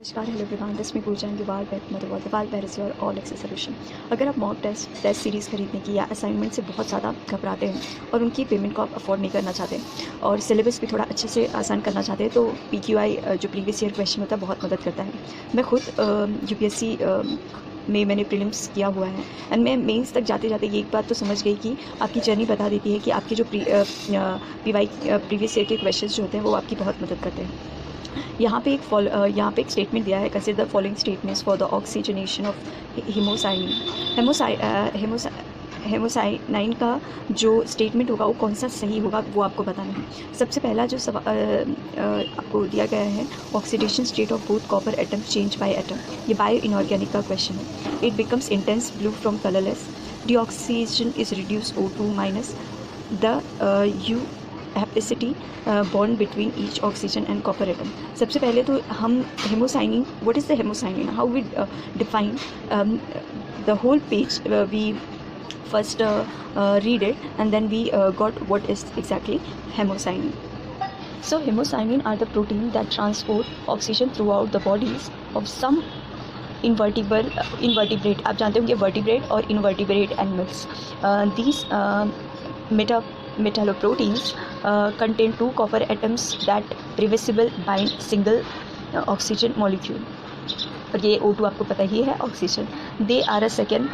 नमस्कार, hello everyone, this me Pooja and दिवाल is your all access solution. अगर आप मॉक टेस्ट सीरीज़ खरीदने की या असाइनमेंट से बहुत ज़्यादा घबराते हैं और उनकी पेमेंट को आप अफोर्ड नहीं करना चाहते और सिलेबस भी थोड़ा अच्छे से आसान करना चाहते हैं तो PQI जो प्रीवियस ईयर क्वेश्चन होता है बहुत मदद करता है। मैं खुद UPSC में मैंने प्रीलिम्स किया हुआ है एंड मैं मेंस तक जाते जाते ये एक बात तो समझ गई कि आपकी जर्नी बता देती है कि आपके जो प्रीवियस ईयर के क्वेश्चन जो होते हैं वो आपकी बहुत मदद करते हैं। यहाँ पे एक स्टेटमेंट दिया है, consider the following statements for the oxygenation of hemocyanin का जो स्टेटमेंट होगा वो कौन सा सही होगा वो आपको बताना है। सबसे पहला जो आपको दिया गया है, oxidation state of both copper atom change by atom. ये बायो इनऑर्गेनिक का क्वेश्चन है। It becomes intense blue from colourless, deoxygen is reduce O2 minus the you hapticity bond between each oxygen and copper atom. सबसे पहले तो हम hemocyanin, what is the hemocyanin, how we define the whole page, we first read it and then we got what is exactly hemocyanin. So hemocyanin are the protein that transport oxygen throughout the bodies of some invertebrate, आप जानते होंगे vertebrate और invertebrate animals. These metalloproteins contain two copper atoms that reversible bind single oxygen molecule. और ये O2 आपको पता ही है, oxygen. They are a second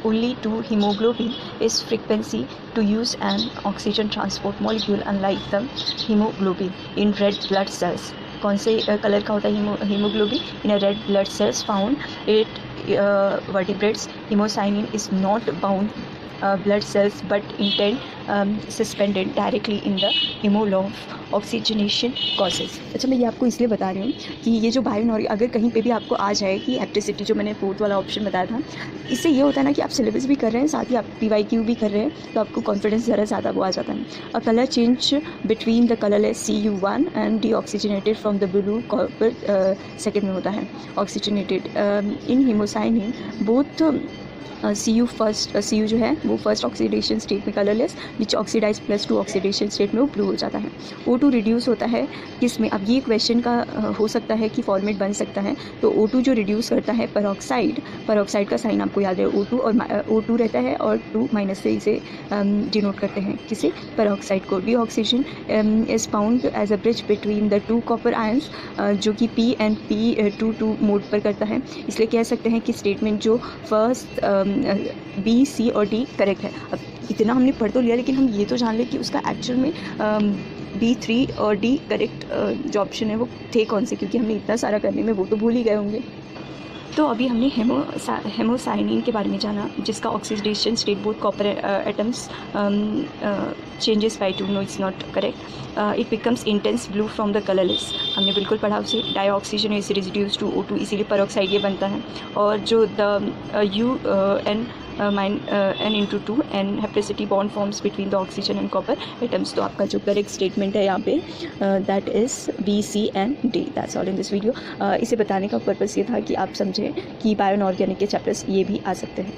only to haemoglobin is frequency to use an oxygen transport molecule unlike the haemoglobin in red blood cells. कौन से colour का होता है haemoglobin? In a red blood cells found it vertebrates. Haemocyanin is not bound blood cells but intent suspended directly in the hemolymph oxygenation causes। अच्छा, मैं ये आपको इसलिए बता रही हूँ कि ये जो बायोनॉर्ग अगर कहीं पे भी आपको आ जाए कि हैप्टिसिटी, जो मैंने फोर्थ वाला ऑप्शन बताया था, इससे ये होता है ना कि आप सिलेबस भी कर रहे हैं, साथ ही आप PYQ भी कर रहे हैं, तो आपको कॉन्फिडेंस ज़रा ज़्यादा वो आ जाता है। A colour change between the colourless CU1 and deoxygenated from the blue copper second में होता है oxygenated. In hemocyanin both CU जो है वो फर्स्ट ऑक्सीडेशन स्टेट में colourless, which oxidise +2 oxidation state में वो ब्लू हो जाता है। O2 रिड्यूस होता है किसमें? अब ये क्वेश्चन का हो सकता है कि फॉर्मेट बन सकता है। तो O2 जो रिड्यूस करता है परोक्साइड का साइन आपको याद है O2, और O2 रहता है और 2 माइनस से इसे डिनोट करते हैं, किसे? परोक्साइड को। Dioxygen is found as a bridge between the two copper ions, जो कि P एंड P2 मोड पर करता है। इसलिए कह सकते हैं कि स्टेटमेंट जो फर्स्ट B, C और D करेक्ट है। अब इतना हमने पढ़ तो लिया, लेकिन हम ये तो जान लें कि उसका एक्चुअल में B, 3 और D करेक्ट जो ऑप्शन है वो थे कौन से, क्योंकि हमने इतना सारा करने में वो तो भूल ही गए होंगे। तो अभी हमने हेमोसाइनिन के बारे में जाना, जिसका oxidation state both copper atoms changes by 2, no it's not correct. It becomes intense blue from the colourless, हमने बिल्कुल पढ़ा उसे। डाईऑक्सीजन इज रिड्यूस टू O2, इसीलिए परोक्साइड ये बनता है। और जो the N/2 and hapticity bond forms between the oxygen and copper atoms. तो आपका जो करेक्ट स्टेटमेंट है यहाँ पे that is B, C and D। That's all in this video. इसे बताने का पर्पस ये था कि आप समझें कि बायो इनऑर्गेनिक के चैप्टर्स ये भी आ सकते हैं।